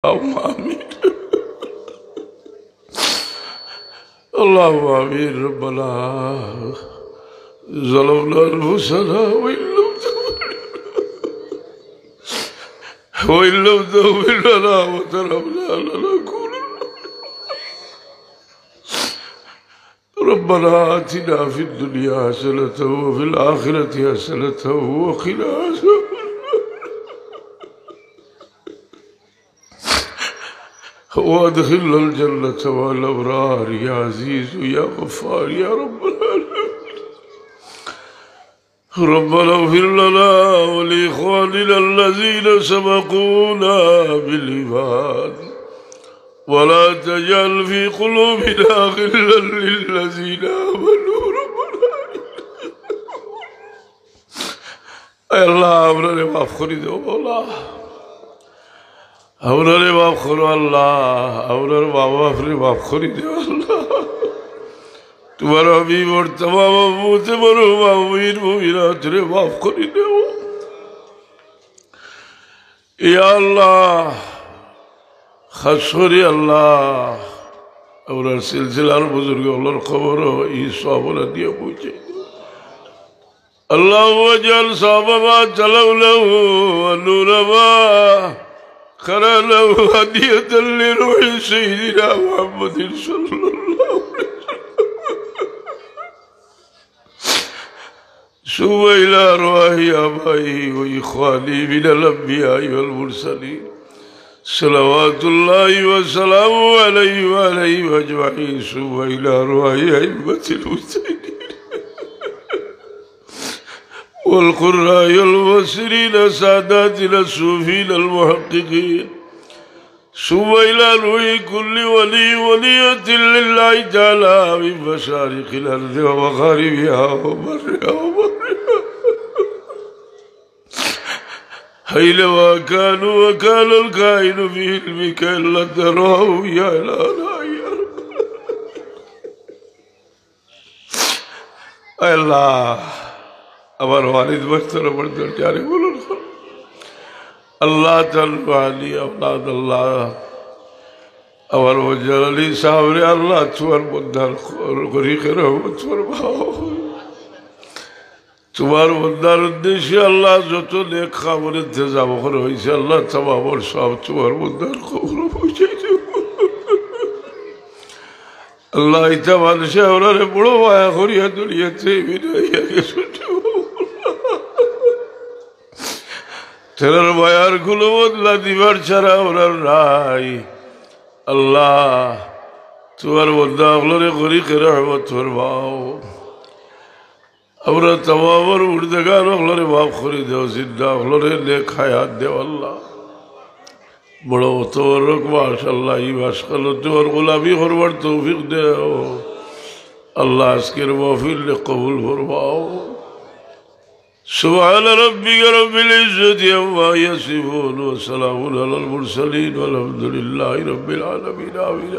اللهم آمين اللهم آمين ربنا ظلمنا أنفسنا وإن لم تغفر لنا وترحمنا لنكونن ربنا آتنا في الدنيا حسنة وفي الآخرة حسنة وقنا عذاب وادخلنا الجنة مع الأبرار يا عزيز يا غفار يا رب العالمين ربنا اغفر لنا ولإخواننا الذين سبقونا بالإيمان ولا تجعل في قلوبنا غلا للذين آمنوا ربنا اے اللہ ہمارے معاف کر دو مولا ہمارے معاف کرو اللہ ہمارے ماں باپ نے معاف کر دو اللہ تمہارا حبیب اور تمام امت مومنین مومنات نے معاف کر دو یا اللہ خاص করে আল্লাহ আমরা সিলসিলার বুজুর্গ আল্লাহর খবর এই সবলা দিয়ে পৌঁছে আল্লাহু ওয়াজাল সাবাবা চালাউলাহু নুরবা খরালাহু হাদিয়াতাল লিরুহি সাইয়্যিদিনা মুহাম্মাদিন সাল্লাল্লাহু আলাইহি সুবা ইলা রুহি আবাই ওয়া ইখওয়ানি মিনাল আম্বিয়া ওয়াল মুরসালিন صلوات الله وسلامه عليه وعليه أجمعين ثم إلى أرواح أئمة المجتهدين والقراء والمفسرين ساداتنا الصوفيين المحققين ثم إلى روح كل ولي ولية لله تعالى من مشارق الأرض ومغاربها وبرها حينما كانوا وكان الكائن في علمك إلا تراه يا إلهنا يا رب الله আমার ওয়ালিদ বস্তর বর্তর জারি বলুন আল্লাহ তাআলা আলী আওলাদ আল্লাহ আমার ওয়াজাল আলী সাহেব রে আল্লাহ তোমার বন্দার করি রহমত ফরমাও তোমার বন্দার উদ্দেশ্যে আল্লাহ যত নেক খাবারের তেজাব করে হয়েছে আল্লাহ তামামর সব তোমার বন্দার খবর পৌঁছে দেব আল্লাহ ইতা মানুষে ওনারে বড় মায়া করিয়া দুনিয়াতে বিদাইয়া গেছে তেনার মায়ার গুলো বদলা দিবার ছাড়া ওনার নাই আল্লাহ তোমার বন্দা ওগুলোরে করি রহমত ফরমাও আমরা তমামর উর্দগান ওগুলোরে মাফ করে দেও জিন্দা ওগুলোরে নেক হায়াত দেও আল্লাহ বড় তবরক মাশাআল্লাহ এই মাসকালো তোর গোলামি করবার তৌফিক দেও আল্লাহ আজকের মাহফিল কবুল ফরমাও سبحان ربك رب العزة عما يصفون وسلام على المرسلين والحمد لله رب العالمين آمين